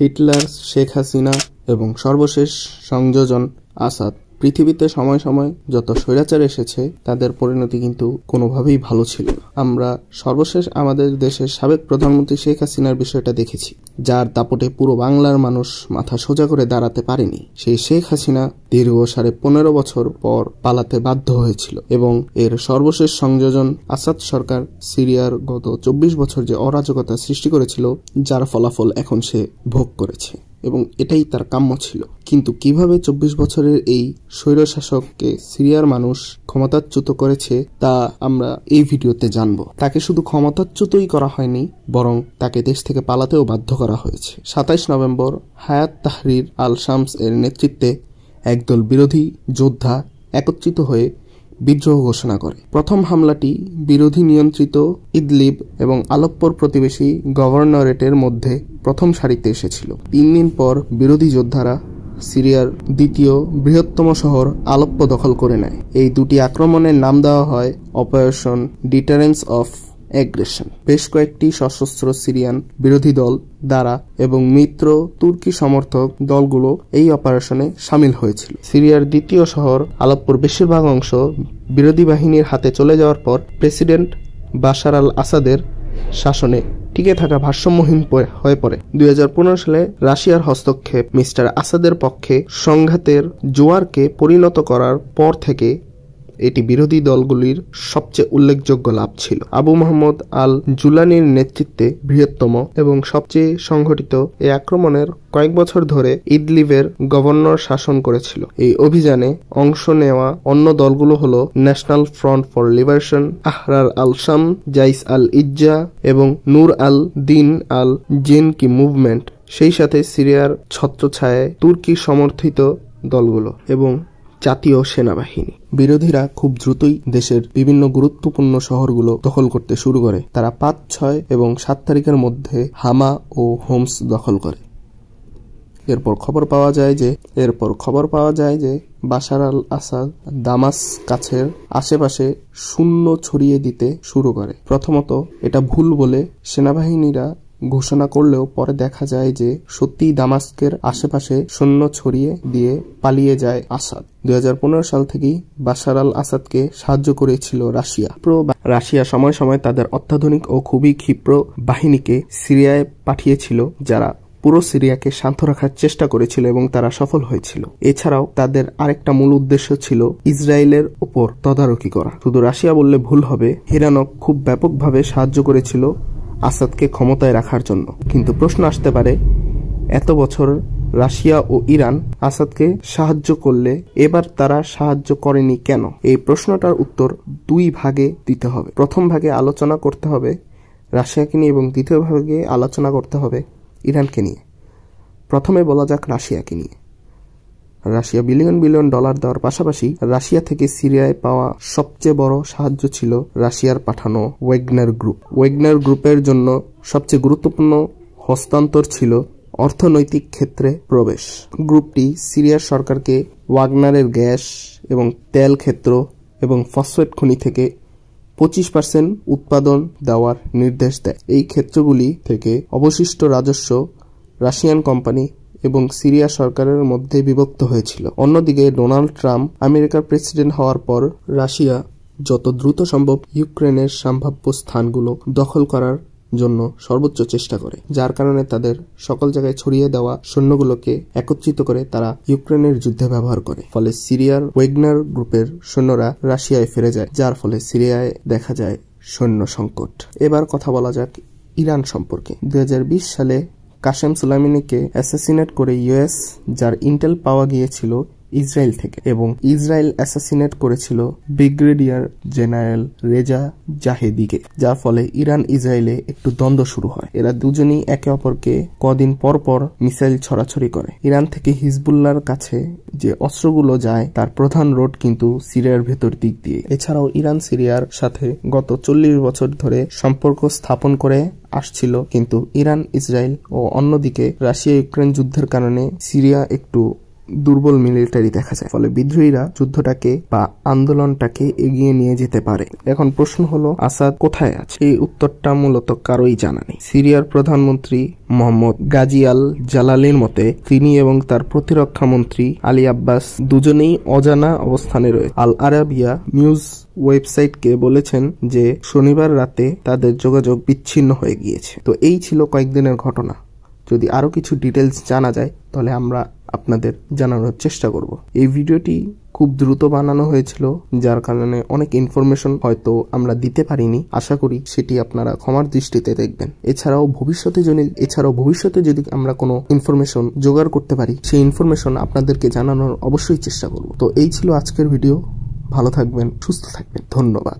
Hitler, Sheikh Hasina এবং সর্বশেষ সংযোজন আসাদ। পৃথিবীতে সময় সময় যত স্বৈরাচার এসেছে তাদের পরিণতি কিন্তু কোনোভাবেই ভালো ছিল না। আমরা সর্বশেষ আমাদের দেশের সাবেক প্রধানমন্ত্রী শেখ হাসিনার বিষয়টা দেখেছি, যার দাপটে পুরো বাংলার মানুষ মাথা সোজা করে দাঁড়াতে পারেনি। সেই শেখ হাসিনা দীর্ঘ 15.5 বছর পর পালাতে বাধ্য হয়েছিল এবং এর সর্বশেষ সংযোজন আসাদ সরকার সিরিয়ার গত 24 বছর যে অরাজকতা সৃষ্টি করেছিল, যার ফলাফল এখন সে ভোগ করেছে এবং এটাই তার কাম্য ছিল। কিন্তু কিভাবে 24 বছরের এই স্বৈরশাসককে সিরিয়ার মানুষ ক্ষমতাচ্যুত করেছে তা আমরা এই ভিডিওতে জানব। তাকে শুধু ক্ষমতাচ্যুতই করা হয়নি, বরং তাকে দেশ থেকে পালাতেও বাধ্য করা হয়েছে। 27 নভেম্বর হায়াত তাহরির আল শামস এর নেতৃত্বে একদল বিরোধী যোদ্ধা একত্রিত হয়ে বিদ্রোহ ঘোষণা করে। প্রথম হামলাটি বিরোধী নিয়ন্ত্রিত ইদলিব এবং আলেপ্পোর প্রতিবেশী গভর্নরেটের মধ্যে প্রথম সারিতে এসেছিল। 3 দিন পর বিরোধী যোদ্ধারা সিরিয়ার দ্বিতীয় বৃহত্তম শহর আলেপ্পো দখল করে নেয়। এই দুটি আক্রমণের নাম দেওয়া হয় অপারেশন ডিটারেন্স অফ অ্যাগ্রেশন। বেশ কয়েকটি সশস্ত্র সিরিয়ান বিরোধী দল দ্বারা এবং মিত্র তুর্কি সমর্থক দলগুলো এই অপারেশনে সামিল হয়েছিল। সিরিয়ার দ্বিতীয় শহর আলেপ্পোর বেশিরভাগ অংশ বিরোধী বাহিনীর হাতে চলে যাওয়ার পর প্রেসিডেন্ট বাশার আল আসাদের শাসনে টিকে থাকা ভারসাম্যহীন হয়ে পড়ে। 2015 সালে রাশিয়ার হস্তক্ষেপ মিস্টার আসাদের পক্ষে সংঘাতের জোয়ারকে পরিণত করার পর থেকে এটি বিরোধী দলগুলির সবচেয়ে উল্লেখযোগ্য লাভ ছিল। আবু মোহাম্মদ আল জুলানির নেতৃত্বে বৃহত্তম এবং সবচেয়ে সংগঠিত এই আক্রমণের কয়েক বছর ধরে ইদলিবের গভর্নর শাসন করেছিল। এই অভিযানে অংশ নেওয়া অন্য দলগুলো হলো national front for liberation, Ahrar আল শাম, জাইস আল ইজ্জা এবং নূর আল দিন আল জেনকি মুভমেন্ট, সেই সাথে সিরিয়ার ছত্রছায়ায় তুর্কি সমর্থিত দলগুলো এবং জাতীয় সেনাবাহিনী। বিরোধীরা খুব দ্রুতই দেশের বিভিন্ন গুরুত্বপূর্ণ শহরগুলো দখল করতে শুরু করে। তারা 5, 6 এবং 7 তারিখের মধ্যে হামা ও হোমস দখল করে। এরপর খবর পাওয়া যায় যে বাশার আল আসাদ দামাস্কাসের আশেপাশে শূন্য ছড়িয়ে দিতে শুরু করে। প্রথমত এটা ভুল বলে সেনাবাহিনীরা ঘোষণা করলেও পরে দেখা যায় যে সত্যিই দামাস্কের আশেপাশে সৈন্য ছড়িয়ে দিয়ে পালিয়ে যায় আসাদ। 2015 সাল থেকেই বাশার আল আসাদকে সাহায্য করেছিল রাশিয়া। রাশিয়া সময় সময় তাদের অত্যাধুনিক ও খুবই ক্ষিপ্র বাহিনীকে সিরিয়ায় পাঠিয়েছিল, যারা পুরো সিরিয়াকে শান্ত রাখার চেষ্টা করেছিল এবং তারা সফল হয়েছিল। এছাড়াও তাদের আরেকটা মূল উদ্দেশ্য ছিল ইসরায়েলের উপর তদারকি করা। শুধু রাশিয়া বললে ভুল হবে, ইরানও খুব ব্যাপকভাবে সাহায্য করেছিল আসাদকে ক্ষমতায় রাখার জন্য। কিন্তু প্রশ্ন আসতে পারে, এত বছর রাশিয়া ও ইরান আসাদকে সাহায্য করলে এবার তারা সাহায্য করেনি কেন? এই প্রশ্নটার উত্তর 2 ভাগে দিতে হবে। প্রথম ভাগে আলোচনা করতে হবে রাশিয়াকে নিয়ে এবং দ্বিতীয় ভাগে আলোচনা করতে হবে ইরানকে নিয়ে। প্রথমে বলা যাক রাশিয়াকে নিয়ে। রাশিয়া বিলিয়ন বিলিয়ন ডলার দেওয়ার পাশাপাশি রাশিয়া থেকে সিরিয়ায় পাওয়া সবচেয়ে বড় সাহায্য ছিল রাশিয়ার পাঠানো ওয়াগনার গ্রুপ। ওয়াগনার গ্রুপের জন্য সবচেয়ে গুরুত্বপূর্ণ হস্তান্তর ছিল অর্থনৈতিক ক্ষেত্রে প্রবেশ। গ্রুপটি সিরিয়ার সরকারকে ওয়াগনারের গ্যাস এবং তেল ক্ষেত্র এবং ফসফেট খনি থেকে 25% উৎপাদন দেওয়ার নির্দেশ দেয়। এই ক্ষেত্রগুলি থেকে অবশিষ্ট রাজস্ব রাশিয়ান কোম্পানি এবং সিরিয়া সরকারের মধ্যে বিভক্ত হয়েছিল। অন্যদিকে ডোনাল্ড ট্রাম্প আমেরিকার প্রেসিডেন্ট হওয়ার পর রাশিয়া যত দ্রুত সম্ভব ইউক্রেনের সম্ভাব্য স্থানগুলো দখল করার জন্য সর্বোচ্চ চেষ্টা করে, যার কারণে তাদের সকল জায়গায় ছড়িয়ে দেওয়া সৈন্যগুলোকে একত্রিত করে তারা ইউক্রেনের যুদ্ধে ব্যবহার করে। ফলে সিরিয়ার ওয়াগনার গ্রুপের সৈন্যরা রাশিয়ায় ফিরে যায়, যার ফলে সিরিয়ায় দেখা যায় সৈন্য সংকট। এবার কথা বলা যাক ইরান সম্পর্কে। 2020 সালে কাসেম সুলাইমানিকে অ্যাসাসিনেট করে ইউএস, যার ইন্টেল পাওয়া গিয়েছিল ইসরায়েল থেকে, এবং ইসরায়েল অ্যাসাসিনেট করেছিল ব্রিগেডিয়ার জেনারেল রেজা জাহেদিকে, যার ফলে ইরান ইসরায়েলে একটু দ্বন্দ্ব শুরু হয়। এরা দুজনেই একে অপরকে কদিন পর পর মিসাইল ছড়াছড়ি করে। ইরান থেকে হিজবুল্লাহর কাছে যে অস্ত্রগুলো যায় তার প্রধান রোড কিন্তু সিরিয়ার ভেতর দিক দিয়ে। এছাড়াও ইরান সিরিয়ার সাথে গত 40 বছর ধরে সম্পর্ক স্থাপন করে আসছিল, কিন্তু ইরান ইসরায়েল ও অন্যদিকে রাশিয়া ইউক্রেন যুদ্ধের কারণে সিরিয়া একটু দুর্বল মিলিটারি দেখা যায়, ফলে বিদ্রোহীরা যুদ্ধটাকে বা আন্দোলনটাকে এগিয়ে নিয়ে যেতে পারে। এখন প্রশ্ন হলো, আসাদ কোথায় আছে? এই উত্তরটা মূলত কারোই জানা নেই। সিরিয়ার প্রধানমন্ত্রী মোহাম্মদ গাজী আল জালালির মতে তিনি এবং তার প্রতিরক্ষা মন্ত্রী আলী আব্বাস দুজনেই অজানা অবস্থানে রয়েছে। আল আরাবিয়া নিউজ ওয়েবসাইটকে বলেছেন যে শনিবার রাতে তাদের যোগাযোগ বিচ্ছিন্ন হয়ে গিয়েছে। তো এই ছিল কয়েকদিনের ঘটনা। যদি আরো কিছু ডিটেলস জানা যায় তাহলে আমরা আপনাদের জানানোর চেষ্টা করব। এই ভিডিওটি খুব দ্রুত বানানো হয়েছিল, যার কারণে অনেক ইনফরমেশন হয়তো আমরা দিতে পারিনি। আশা করি সেটি আপনারা ক্ষমার দৃষ্টিতে দেখবেন। এছাড়াও ভবিষ্যতে যদি আমরা কোনো ইনফরমেশন জোগাড় করতে পারি, সেই ইনফরমেশন আপনাদেরকে জানানোর অবশ্যই চেষ্টা করব। তো এই ছিল আজকের ভিডিও। ভালো থাকবেন, সুস্থ থাকবেন, ধন্যবাদ।